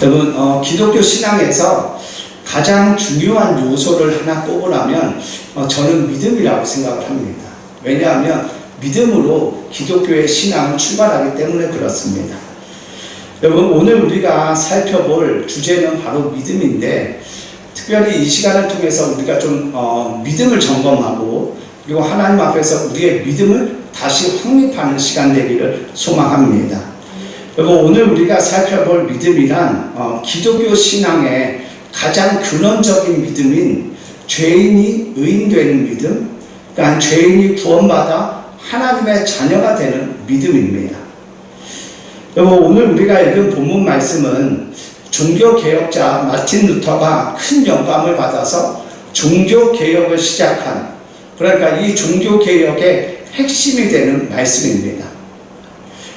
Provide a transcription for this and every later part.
여러분, 기독교 신앙에서 가장 중요한 요소를 하나 꼽으라면 저는 믿음이라고 생각을 합니다. 왜냐하면 믿음으로 기독교의 신앙은 출발하기 때문에 그렇습니다. 여러분, 오늘 우리가 살펴볼 주제는 바로 믿음인데, 특별히 이 시간을 통해서 우리가 좀 믿음을 점검하고, 그리고 하나님 앞에서 우리의 믿음을 다시 확립하는 시간 되기를 소망합니다. 여러분, 오늘 우리가 살펴볼 믿음이란 기독교 신앙의 가장 근원적인 믿음인 죄인이 의인되는 믿음, 그러니까 죄인이 구원받아 하나님의 자녀가 되는 믿음입니다. 여러분, 오늘 우리가 읽은 본문 말씀은 종교개혁자 마틴 루터가 큰 영감을 받아서 종교개혁을 시작한, 그러니까 이 종교개혁의 핵심이 되는 말씀입니다.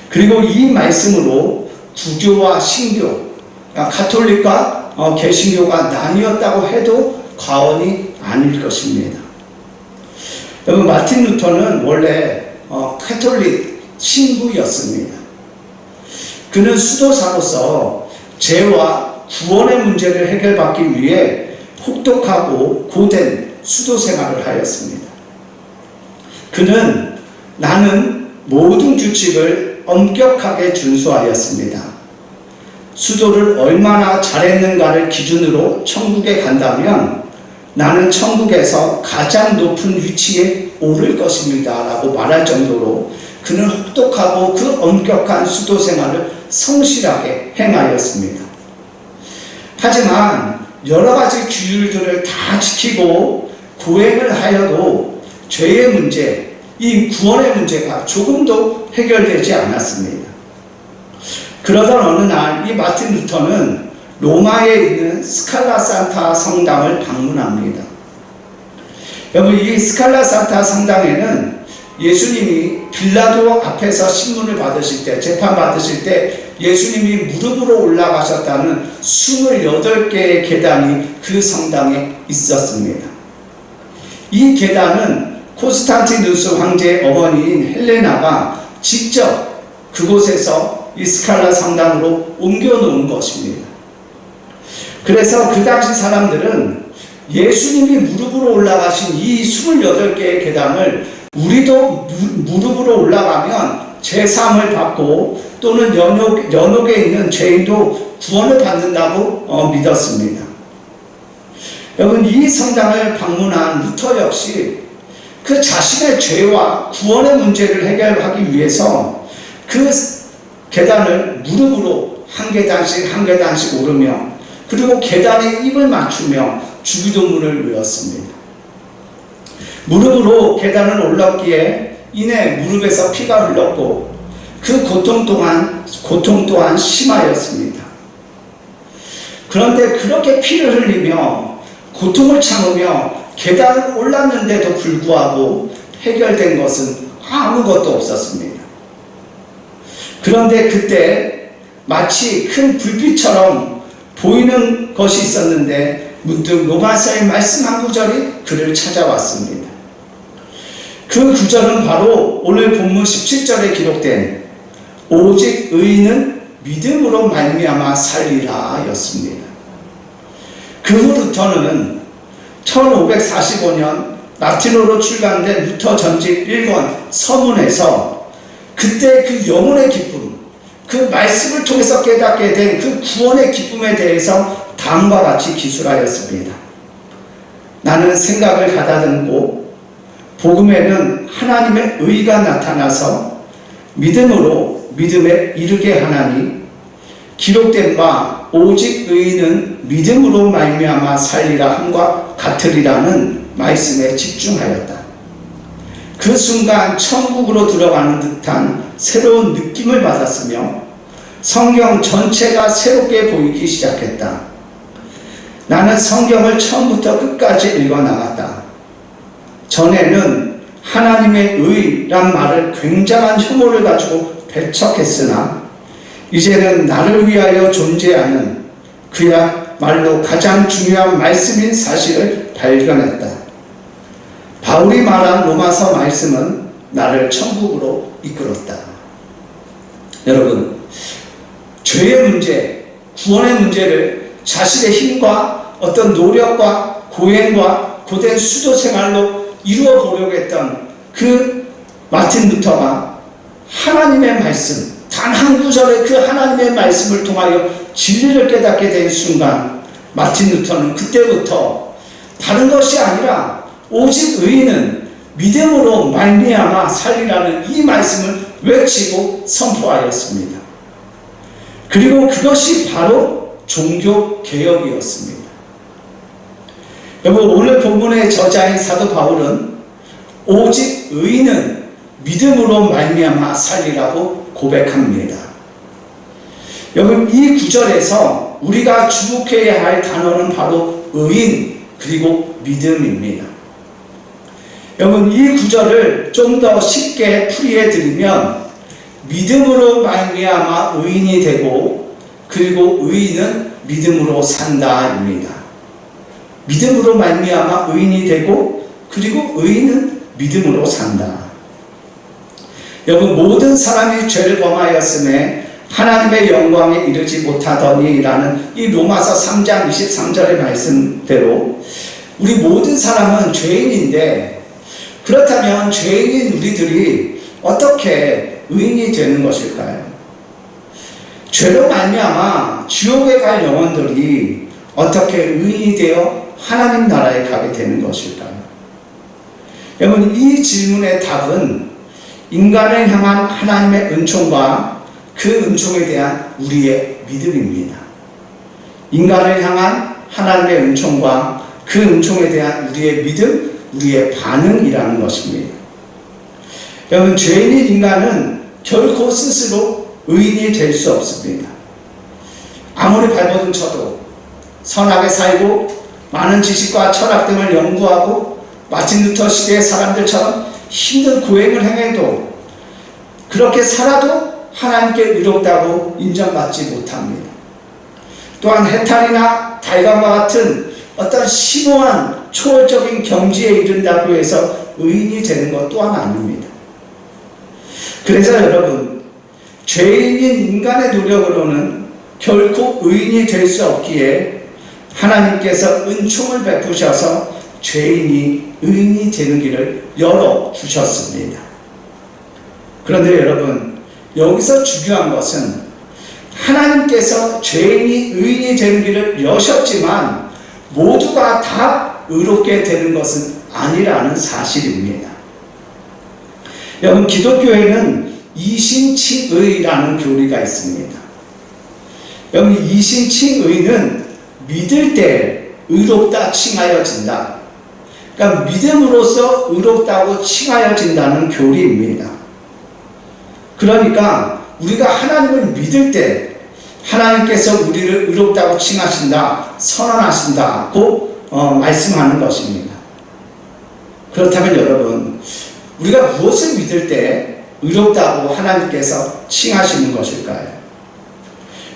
그리고 이 말씀으로 구교와 신교, 가톨릭과 개신교가 나뉘었다고 해도 과언이 아닐 것입니다. 여러분, 마틴 루터는 원래 가톨릭 신부였습니다. 그는 수도사로서 죄와 구원의 문제를 해결받기 위해 혹독하고 고된 수도 생활을 하였습니다. 그는 나는 모든 규칙을 엄격하게 준수하였습니다. 수도를 얼마나 잘했는가를 기준으로 천국에 간다면 나는 천국에서 가장 높은 위치에 오를 것입니다 라고 말할 정도로 그는 혹독하고 그 엄격한 수도 생활을 성실하게 행하였습니다. 하지만 여러 가지 규율들을 다 지키고 고행을 하여도 죄의 문제, 이 구원의 문제가 조금도 해결되지 않았습니다. 그러던 어느 날 이 마틴 루터는 로마에 있는 스칼라 산타 성당을 방문합니다. 여러분, 이 스칼라 산타 성당에는 예수님이 빌라도 앞에서 신문을 받으실 때, 재판 받으실 때 예수님이 무릎으로 올라가셨다는 28개의 계단이 그 성당에 있었습니다. 이 계단은 콘스탄티누스 황제의 어머니인 헬레나가 직접 그곳에서 이 스칼라 성당으로 옮겨놓은 것입니다. 그래서 그 당시 사람들은 예수님이 무릎으로 올라가신 이 28개의 계단을 우리도 무릎으로 올라가면 제사함을 받고 또는 연옥에 있는 죄인도 구원을 받는다고 믿었습니다. 여러분, 이 성당을 방문한 루터 역시 그 자신의 죄와 구원의 문제를 해결하기 위해서 그 계단을 무릎으로 한 계단씩 오르며, 그리고 계단에 입을 맞추며 주기도문을 외웠습니다. 무릎으로 계단을 올랐기에 이내 무릎에서 피가 흘렀고 그 고통 또한 심하였습니다. 그런데 그렇게 피를 흘리며 고통을 참으며 계단을 올랐는데도 불구하고 해결된 것은 아무것도 없었습니다. 그런데 그때 마치 큰 불빛처럼 보이는 것이 있었는데 문득 로마서의 말씀 한 구절이 그를 찾아왔습니다. 그 구절은 바로 오늘 본문 17절에 기록된 오직 의인은 믿음으로 말미암아 살리라 였습니다. 그 후 루터는 1545년 라틴어로 출간된 루터 전집 1권 서문에서 그때 그 영혼의 기쁨, 그 말씀을 통해서 깨닫게 된 그 구원의 기쁨에 대해서 다음과 같이 기술하였습니다. 나는 생각을 가다듬고 복음에는 하나님의 의가 나타나서 믿음으로 믿음에 이르게 하나니 기록된 바 오직 의인은 믿음으로 말미암아 살리라 함과 같으리라는 말씀에 집중하였다. 그 순간 천국으로 들어가는 듯한 새로운 느낌을 받았으며 성경 전체가 새롭게 보이기 시작했다. 나는 성경을 처음부터 끝까지 읽어나갔다. 전에는 하나님의 의란 말을 굉장한 혐오를 가지고 배척했으나 이제는 나를 위하여 존재하는 그야말로 가장 중요한 말씀인 사실을 발견했다. 바울이 말한 로마서 말씀은 나를 천국으로 이끌었다. 여러분, 죄의 문제, 구원의 문제를 자신의 힘과 어떤 노력과 고행과 고된 수도 생활로 이루어 보려고 했던 그 마틴 루터가 하나님의 말씀, 단 한 구절의 그 하나님의 말씀을 통하여 진리를 깨닫게 된 순간, 마틴 루터는 그때부터 다른 것이 아니라 오직 의인은 믿음으로 말미암아 살리라는 이 말씀을 외치고 선포하였습니다. 그리고 그것이 바로 종교개혁이었습니다. 여러분, 오늘 본문의 저자인 사도 바울은 오직 의인은 믿음으로 말미암아 살리라고 고백합니다. 여러분, 이 구절에서 우리가 주목해야 할 단어는 바로 의인 그리고 믿음입니다. 여러분, 이 구절을 좀 더 쉽게 풀이해 드리면 믿음으로 말미암아 의인이 되고 그리고 의인은 믿음으로 산다입니다. 믿음으로 말미암아 의인이 되고 그리고 의인은 믿음으로 산다. 여러분, 모든 사람이 죄를 범하였음에 하나님의 영광에 이르지 못하더니 라는 이 로마서 3장 23절의 말씀대로 우리 모든 사람은 죄인인데, 그렇다면 죄인인 우리들이 어떻게 의인이 되는 것일까요? 죄로 말미암아 지옥에 갈 영혼들이 어떻게 의인이 되어 하나님 나라에 가게 되는 것일까요? 여러분, 이 질문의 답은 인간을 향한 하나님의 은총과 그 은총에 대한 우리의 믿음입니다. 인간을 향한 하나님의 은총과 그 은총에 대한 우리의 믿음, 우리의 반응이라는 것입니다. 여러분, 죄인인 인간은 결코 스스로 의인이 될 수 없습니다. 아무리 발버둥 쳐도 선하게 살고 많은 지식과 철학 등을 연구하고 마틴 루터 시대의 사람들처럼 힘든 고행을 행해도 그렇게 살아도 하나님께 의롭다고 인정받지 못합니다. 또한 해탈이나 달감과 같은 어떤 심오한 초월적인 경지에 이른다고 해서 의인이 되는 것 또한 아닙니다. 그래서 여러분, 죄인인 인간의 노력으로는 결코 의인이 될 수 없기에 하나님께서 은총을 베푸셔서 죄인이 의인이 되는 길을 열어주셨습니다. 그런데 여러분, 여기서 중요한 것은 하나님께서 죄인이 의인이 되는 길을 여셨지만 모두가 다 의롭게 되는 것은 아니라는 사실입니다. 여러분, 기독교에는 이신칭의라는 교리가 있습니다. 여러분, 이신칭의는 믿을 때 의롭다 칭하여진다. 그러니까 믿음으로써 의롭다고 칭하여진다는 교리입니다. 그러니까 우리가 하나님을 믿을 때 하나님께서 우리를 의롭다고 칭하신다, 선언하신다고 말씀하는 것입니다. 그렇다면 여러분, 우리가 무엇을 믿을 때 의롭다고 하나님께서 칭하시는 것일까요?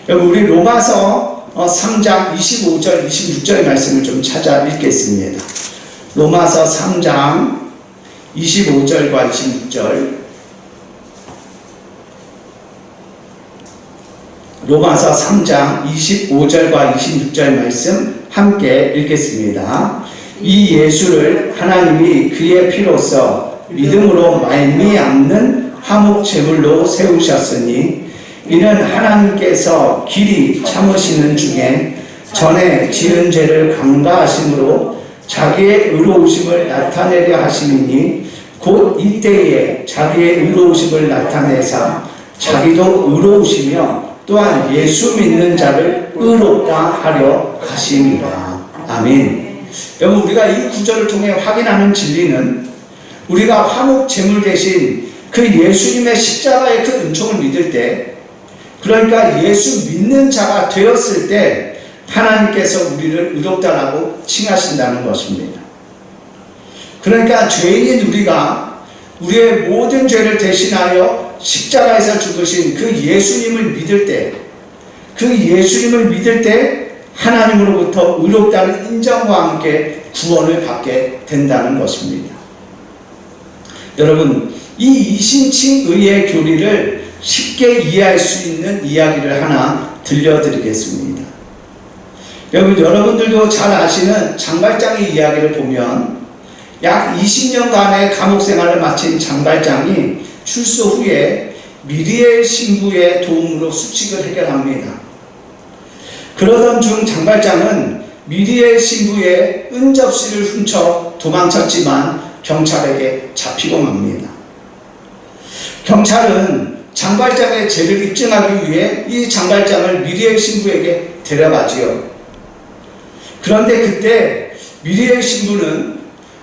여러분, 우리 로마서 3장 25절, 26절의 말씀을 좀 찾아 읽겠습니다. 로마서 3장 25절과 26절. 로마서 3장 25절과 26절 말씀 함께 읽겠습니다. 이 예수를 하나님이 그의 피로써 믿음으로 말미암는 화목 제물로 세우셨으니 이는 하나님께서 길이 참으시는 중에 전에 지은 죄를 강가하심으로 자기의 의로우심을 나타내려 하심이니 곧 이때에 자기의 의로우심을 나타내사 자기도 의로우시며 또한 예수 믿는 자를 의롭다 하려 하심이라. 아멘. 여러분, 우리가 이 구절을 통해 확인하는 진리는 우리가 화목 제물 대신 그 예수님의 십자가의 그 은총을 믿을 때, 그러니까 예수 믿는 자가 되었을 때 하나님께서 우리를 의롭다라고 칭하신다는 것입니다. 그러니까 죄인인 우리가 우리의 모든 죄를 대신하여 십자가에서 죽으신 그 예수님을 믿을 때, 그 예수님을 믿을 때 하나님으로부터 의롭다는 인정과 함께 구원을 받게 된다는 것입니다. 여러분, 이 이신칭의의 교리를 쉽게 이해할 수 있는 이야기를 하나 들려드리겠습니다. 여러분들도 잘 아시는 장발장의 이야기를 보면 약 20년간의 감옥 생활을 마친 장발장이 출소 후에 미리엘 신부의 도움으로 수칙을 해결합니다. 그러던 중 장발장은 미리엘 신부의 은접시를 훔쳐 도망쳤지만 경찰에게 잡히고 맙니다. 경찰은 장발장의 죄를 입증하기 위해 이 장발장을 미리엘 신부에게 데려가지요. 그런데 그때 미리엘 신부는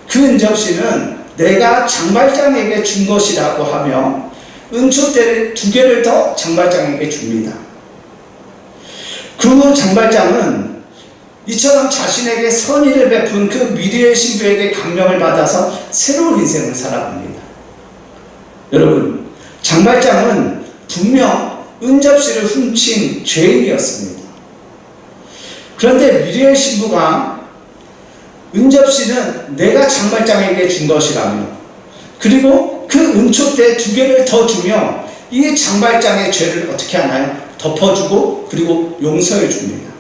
그 은접시는 내가 장발장에게 준 것이라고 하며 은총대를 2개를 더 장발장에게 줍니다. 그 후 장발장은 이처럼 자신에게 선의를 베푼 그 미리엘 신부에게 감명을 받아서 새로운 인생을 살아갑니다. 여러분, 장발장은 분명 은접시를 훔친 죄인이었습니다. 그런데 미리엘 신부가 은접시는 내가 장발장에게 준 것이라며, 그리고 그 은총대 2개를 더 주며 이 장발장의 죄를 어떻게 하나요? 덮어주고 그리고 용서해 줍니다.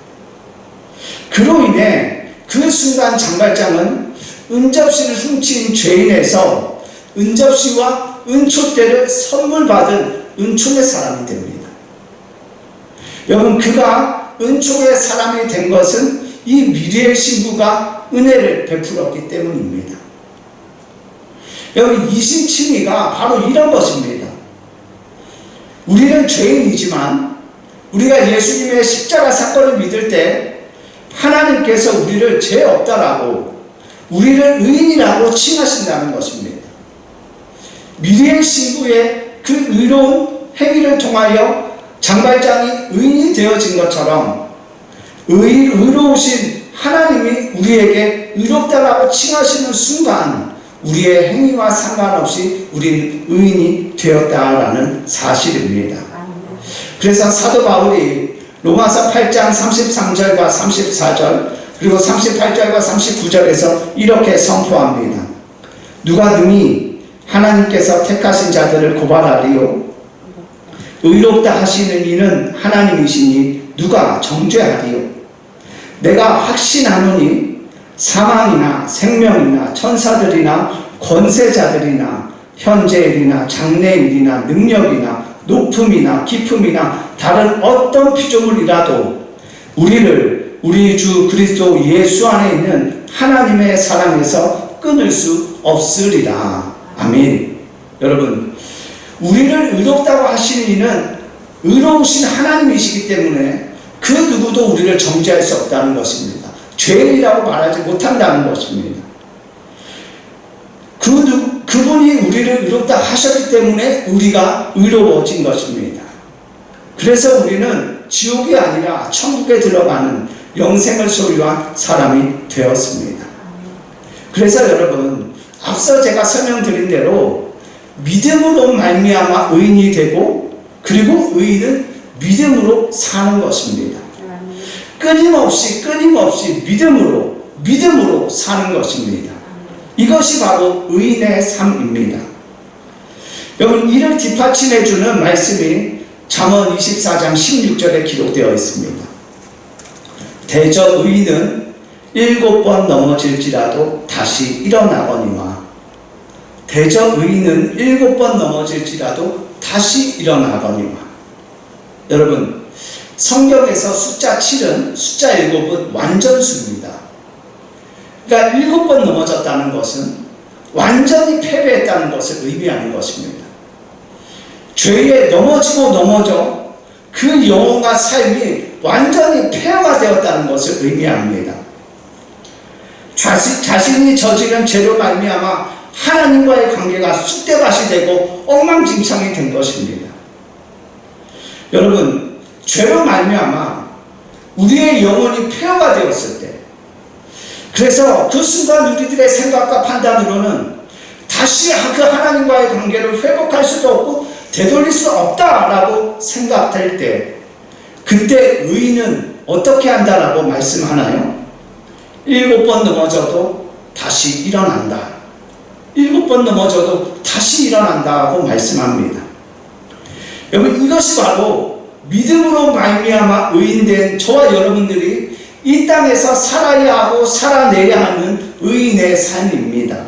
그로 인해 그 순간 장발장은 은접시를 훔친 죄인에서 은접시와 은총대를 선물 받은 은총의 사람이 됩니다. 여러분, 그가 은총의 사람이 된 것은 이 미리엘 신부가 은혜를 베풀었기 때문입니다. 여러분, 이신칭의가 바로 이런 것입니다. 우리는 죄인이지만 우리가 예수님의 십자가 사건을 믿을 때 하나님께서 우리를 죄 없다라고, 우리를 의인이라고 칭하신다는 것입니다. 미리엘 신부의 그 의로운 행위를 통하여 장발장이 의인이 되어진 것처럼 의로우신 하나님이 우리에게 의롭다라고 칭하시는 순간 우리의 행위와 상관없이 우리는 의인이 되었다라는 사실입니다. 그래서 사도 바울이 로마서 8장 33절과 34절 그리고 38절과 39절에서 이렇게 선포합니다. 누가 능히 하나님께서 택하신 자들을 고발하리요? 의롭다 하시는 이는 하나님이시니 누가 정죄하리요? 내가 확신하노니 사망이나 생명이나 천사들이나 권세자들이나 현재일이나 장래일이나 능력이나 높음이나 깊음이나 다른 어떤 피조물이라도 우리를 우리 주 그리스도 예수 안에 있는 하나님의 사랑에서 끊을 수 없으리라. 아멘. 여러분, 우리를 의롭다고 하시는 이는 의로우신 하나님이시기 때문에 그 누구도 우리를 정죄할 수 없다는 것입니다. 죄인이라고 말하지 못한다는 것입니다. 그분이 우리를 의롭다 하셨기 때문에 우리가 의로워진 것입니다. 그래서 우리는 지옥이 아니라 천국에 들어가는 영생을 소유한 사람이 되었습니다. 그래서 여러분, 앞서 제가 설명드린 대로 믿음으로 말미암아 의인이 되고, 그리고 의인은 믿음으로 사는 것입니다. 끊임없이 믿음으로 사는 것입니다. 이것이 바로 의인의 삶입니다. 여러분, 이를 뒷받침해주는 말씀이 잠언 24장 16절에 기록되어 있습니다. 대저 의인은 7번 넘어질지라도 다시 일어나거니와, 대저 의인은 7번 넘어질지라도 다시 일어나거니와. 여러분, 성경에서 숫자 7은 숫자 7은 완전수입니다. 그러니까 7번 넘어졌다는 것은 완전히 패배했다는 것을 의미하는 것입니다. 죄에 넘어져 그 영혼과 삶이 완전히 폐허가 되었다는 것을 의미합니다. 자신이 저지른 죄로 말미암아 하나님과의 관계가 쑥대밭이 되고 엉망진창이 된 것입니다. 여러분, 죄로 말미암아 우리의 영혼이 폐허가 되었을 때, 그래서 그 순간 우리들의 생각과 판단으로는 다시 그 하나님과의 관계를 회복할 수도 없고 되돌릴 수 없다라고 생각될 때, 그때 의인은 어떻게 한다라고 말씀하나요? 7번 넘어져도 다시 일어난다. 7번 넘어져도 다시 일어난다고 말씀합니다. 여러분, 이것이 바로 믿음으로 말미암아 의인된 저와 여러분들이 이 땅에서 살아야 하고 살아내야 하는 의인의 삶입니다.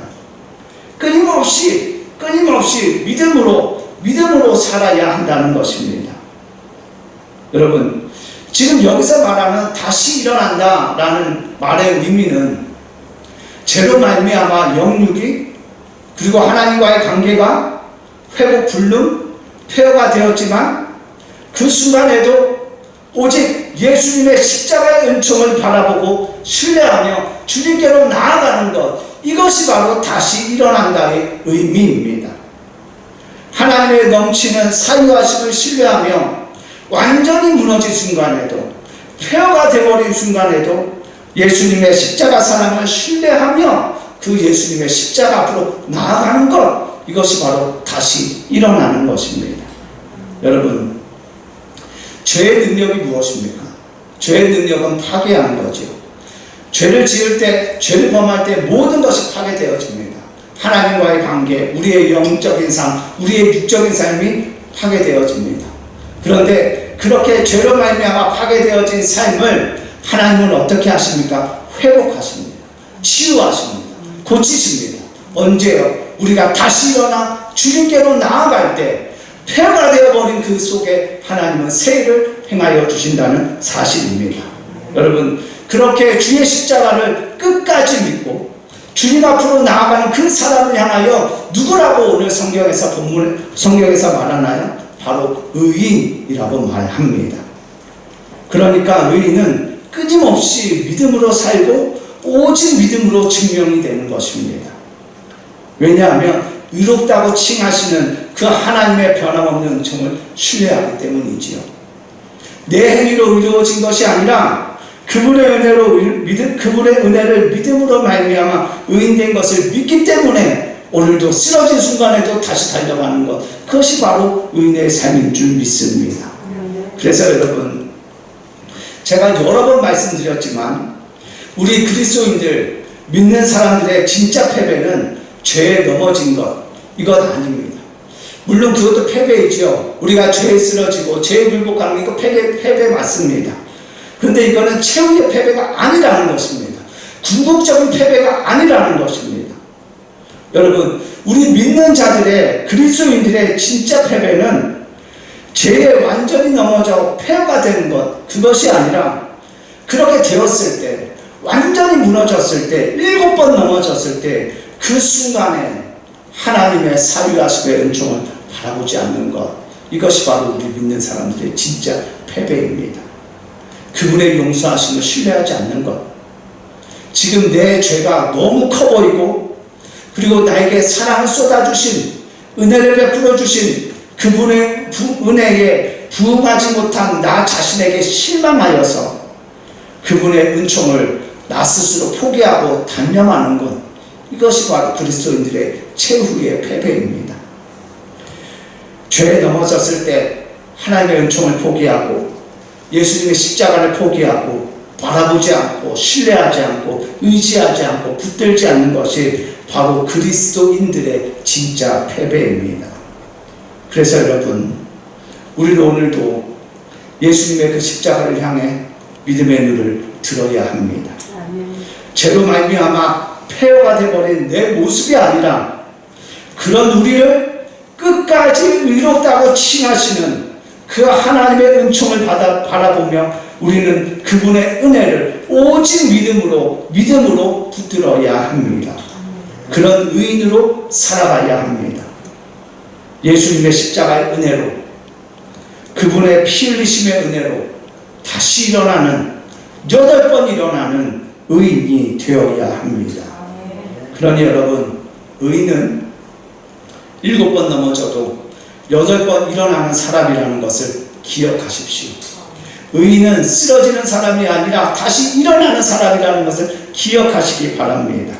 끊임없이 믿음으로 살아야 한다는 것입니다. 여러분, 지금 여기서 말하는 다시 일어난다 라는 말의 의미는 죄로 말미암아 영육이 그리고 하나님과의 관계가 회복 불능 폐허가 되었지만 그 순간에도 오직 예수님의 십자가의 은총을 바라보고 신뢰하며 주님께로 나아가는 것, 이것이 바로 다시 일어난다의 의미입니다. 하나님의 넘치는 사유하심을 신뢰하며 완전히 무너진 순간에도, 폐허가 되어버린 순간에도 예수님의 십자가 사랑을 신뢰하며 그 예수님의 십자가 앞으로 나아가는 것, 이것이 바로 다시 일어나는 것입니다. 여러분, 죄의 능력이 무엇입니까? 죄의 능력은 파괴하는 거죠. 죄를 지을 때, 죄를 범할 때 모든 것이 파괴되어집니다. 하나님과의 관계, 우리의 영적인 삶, 우리의 육적인 삶이 파괴되어집니다. 그런데 그렇게 죄로 말미암아 파괴되어진 삶을 하나님은 어떻게 하십니까? 회복하십니다. 치유하십니다. 고치십니다. 언제요? 우리가 다시 일어나 주님께로 나아갈 때 폐허가 되어버린 그 속에 하나님은 새 일을 행하여 주신다는 사실입니다. 여러분, 그렇게 주의 십자가를 끝까지 믿고 주님 앞으로 나아가는 그 사람을 향하여 누구라고 오늘 성경에서 말하나요? 바로 의인이라고 말합니다. 그러니까 의인은 끊임없이 믿음으로 살고 오직 믿음으로 증명이 되는 것입니다. 왜냐하면 의롭다고 칭하시는 그 하나님의 변함없는 은총을 신뢰하기 때문이지요. 내 행위로 의로워진 것이 아니라 그분의 은혜를 믿음으로 말미암아 의인된 것을 믿기 때문에 오늘도 쓰러진 순간에도 다시 달려가는 것, 그것이 바로 의인의 삶인 줄 믿습니다. 그래서 여러분, 제가 여러 번 말씀드렸지만 우리 그리스도인들, 믿는 사람들의 진짜 패배는 죄에 넘어진 것, 이것 아닙니다. 물론 그것도 패배이죠. 우리가 죄에 쓰러지고 죄에 굴복하는 거 패배 맞습니다. 그런데 이거는 최후의 패배가 아니라는 것입니다. 궁극적인 패배가 아니라는 것입니다. 여러분, 우리 믿는 자들의, 그리스도인들의 진짜 패배는 죄에 완전히 넘어져 폐허가 되는 것, 그것이 아니라 그렇게 되었을 때, 완전히 무너졌을 때, 7번 넘어졌을 때 그 순간에 하나님의 사유하심의 은총을 바라보지 않는 것, 이것이 바로 우리 믿는 사람들의 진짜 패배입니다. 그분의 용서하심을 신뢰하지 않는 것, 지금 내 죄가 너무 커 보이고 그리고 나에게 사랑을 쏟아주신, 은혜를 베풀어 주신 그분의 은혜에 부응하지 못한 나 자신에게 실망하여서 그분의 은총을 나 스스로 포기하고 단념하는 것, 이것이 바로 그리스도인들의 최후의 패배입니다. 죄에 넘어졌을 때 하나님의 은총을 포기하고 예수님의 십자가를 포기하고 바라보지 않고 신뢰하지 않고 의지하지 않고 붙들지 않는 것이 바로 그리스도인들의 진짜 패배입니다. 그래서 여러분, 우리는 오늘도 예수님의 그 십자가를 향해 믿음의 눈을 들어야 합니다. 죄로 말미암아 폐허가 되어버린 내 모습이 아니라 그런 우리를 끝까지 의롭다고 칭하시는 그 하나님의 은총을 바라보며 우리는 그분의 은혜를 오직 믿음으로 붙들어야 합니다. 그런 의인으로 살아가야 합니다. 예수님의 십자가의 은혜로, 그분의 피 흘리심의 은혜로 다시 일어나는, 8번 일어나는 의인이 되어야 합니다. 그러니 여러분, 의인은 7번 넘어져도 8번 일어나는 사람이라는 것을 기억하십시오. 의인은 쓰러지는 사람이 아니라 다시 일어나는 사람이라는 것을 기억하시기 바랍니다.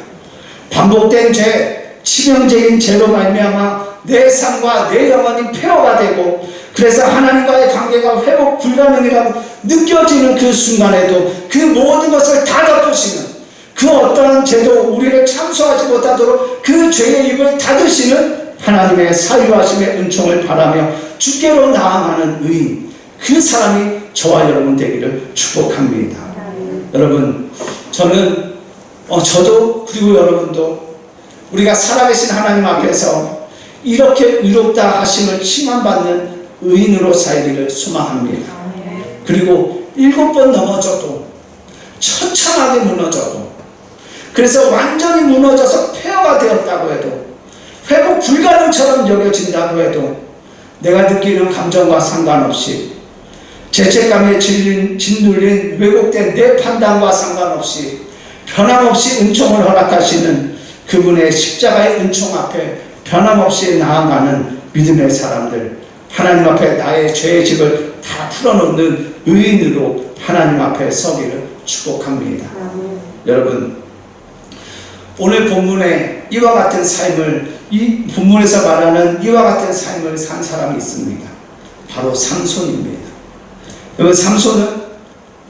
반복된 죄, 치명적인 죄로 말미암아 내 삶과 내 영혼이 폐허가 되고 그래서 하나님과의 관계가 회복 불가능이라고 느껴지는 그 순간에도 그 모든 것을 다 덮으시는, 그 어떠한 죄도 우리를 참소하지 못하도록 그 죄의 입을 닫으시는 하나님의 사유하심의 은총을 바라며 주께로 나아가는 의인, 그 사람이 저와 여러분 되기를 축복합니다. 여러분, 저도 그리고 여러분도 우리가 살아계신 하나님 앞에서 이렇게 의롭다 하심을 칭함받는 의인으로 살기를 소망합니다. 그리고 7번 넘어져도, 처참하게 무너져도, 그래서 완전히 무너져서 폐허가 되었다고 해도, 회복 불가능처럼 여겨진다고 해도 내가 느끼는 감정과 상관없이, 죄책감에 짓눌린 왜곡된 내 판단과 상관없이 변함없이 은총을 허락하시는 그분의 십자가의 은총 앞에 변함없이 나아가는 믿음의 사람들, 하나님 앞에 나의 죄의 짐을 다 풀어놓는 의인으로 하나님 앞에 서기를 축복합니다. 여러분, 오늘 본문에 이와 같은 삶을, 이 본문에서 말하는 이와 같은 삶을 산 사람이 있습니다. 바로 삼손입니다. 여러분, 삼손은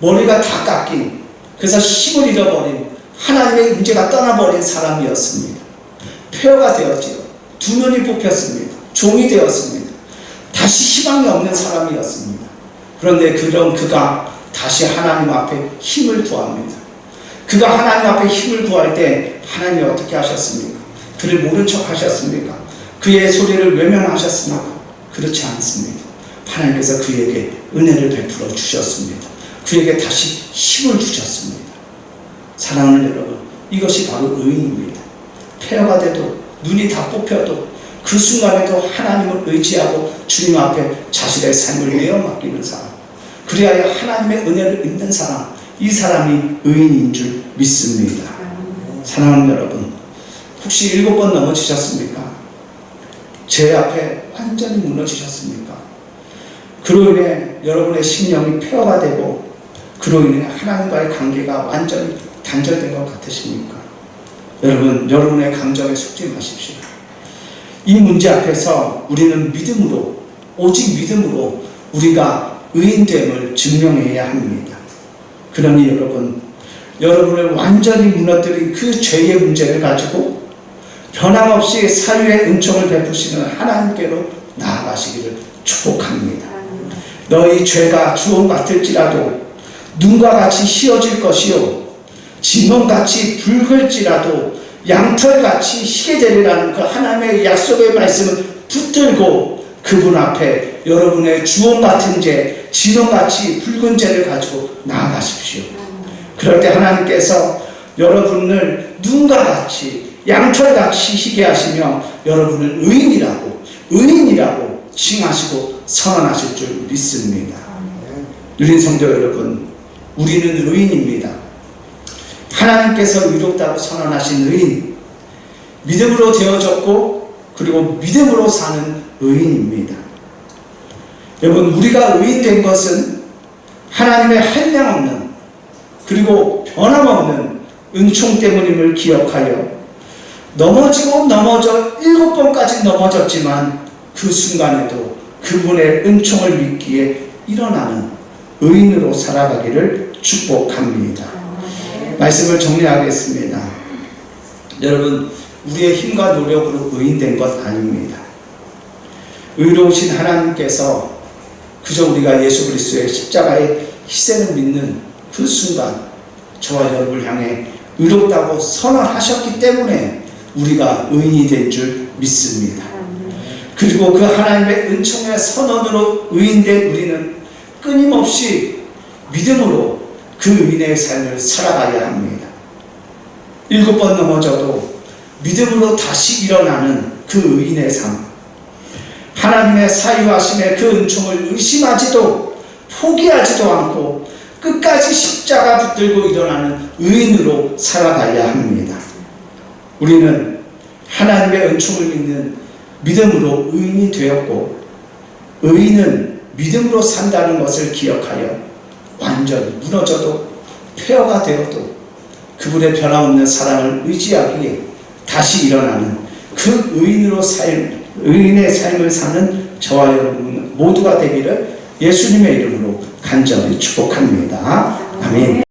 머리가 다 깎인, 그래서 힘을 잃어버린, 하나님의 임재가 떠나버린 사람이었습니다. 폐허가 되었지요. 두 눈이 뽑혔습니다. 종이 되었습니다. 다시 희망이 없는 사람이었습니다. 그런데 그가 다시 하나님 앞에 힘을 구합니다. 그가 하나님 앞에 힘을 구할 때 하나님이 어떻게 하셨습니까? 그를 모른 척 하셨습니까? 그의 소리를 외면하셨습니까? 그렇지 않습니다. 하나님께서 그에게 은혜를 베풀어 주셨습니다. 그에게 다시 힘을 주셨습니다. 사랑하는 여러분, 이것이 바로 의인입니다. 폐허가 돼도, 눈이 다 뽑혀도 그 순간에도 하나님을 의지하고 주님 앞에 자신의 삶을 내어 맡기는 사람, 그리하여 하나님의 은혜를 입는 사람, 이 사람이 의인인 줄 믿습니다. 사랑하는 여러분, 혹시 7번 넘어지셨습니까? 죄 앞에 완전히 무너지셨습니까? 그로 인해 여러분의 심령이 폐허가 되고, 그로 인해 하나님과의 관계가 완전히 단절된 것 같으십니까? 여러분, 여러분의 감정에 속지 마십시오. 이 문제 앞에서 우리는 믿음으로, 오직 믿음으로 우리가 의인됨을 증명해야 합니다. 그러니 여러분을 완전히 무너뜨린 그 죄의 문제를 가지고 변함없이 사유의 은총을 베푸시는 하나님께로 나아가시기를 축복합니다. 너희 죄가 주홍 같을지라도 눈과 같이 희어질 것이요, 진홍같이 붉을지라도 양털같이 희게 되리라는 그 하나님의 약속의 말씀을 붙들고 그분 앞에 여러분의 주홍 같은 죄, 진홍같이 붉은 죄를 가지고 나아가십시오. 그럴 때 하나님께서 여러분을 눈과 같이 양털같이 희게 하시며 여러분을 의인이라고 칭하시고 선언하실 줄 믿습니다. 누린 성도 여러분, 우리는 의인입니다. 하나님께서 의롭다고 선언하신 의인, 믿음으로 되어졌고 그리고 믿음으로 사는 의인입니다. 여러분, 우리가 의인된 것은 하나님의 한량없는 그리고 변함없는 은총 때문임을 기억하여 넘어져 7번까지 넘어졌지만 그 순간에도 그분의 은총을 믿기에 일어나는 의인으로 살아가기를 축복합니다. 말씀을 정리하겠습니다. 여러분, 우리의 힘과 노력으로 의인된 것 아닙니다. 의로우신 하나님께서 그저 우리가 예수 그리스도의 십자가의 희생을 믿는 그 순간 저와 여러분을 향해 의롭다고 선언하셨기 때문에 우리가 의인이 된 줄 믿습니다. 그리고 그 하나님의 은총의 선언으로 의인된 우리는 끊임없이 믿음으로 그 의인의 삶을 살아가야 합니다. 7번 넘어져도 믿음으로 다시 일어나는 그 의인의 삶, 하나님의 사유하심의 그 은총을 의심하지도 포기하지도 않고 끝까지 십자가 붙들고 일어나는 의인으로 살아가야 합니다. 우리는 하나님의 은총을 믿는 믿음으로 의인이 되었고, 의인은 믿음으로 산다는 것을 기억하여 완전히 무너져도 폐허가 되어도 그분의 변함없는 사랑을 의지하기에 다시 일어나는 그 의인의 삶을 사는 저와 여러분 모두가 되기를 예수님의 이름으로 간절히 축복합니다. 아멘.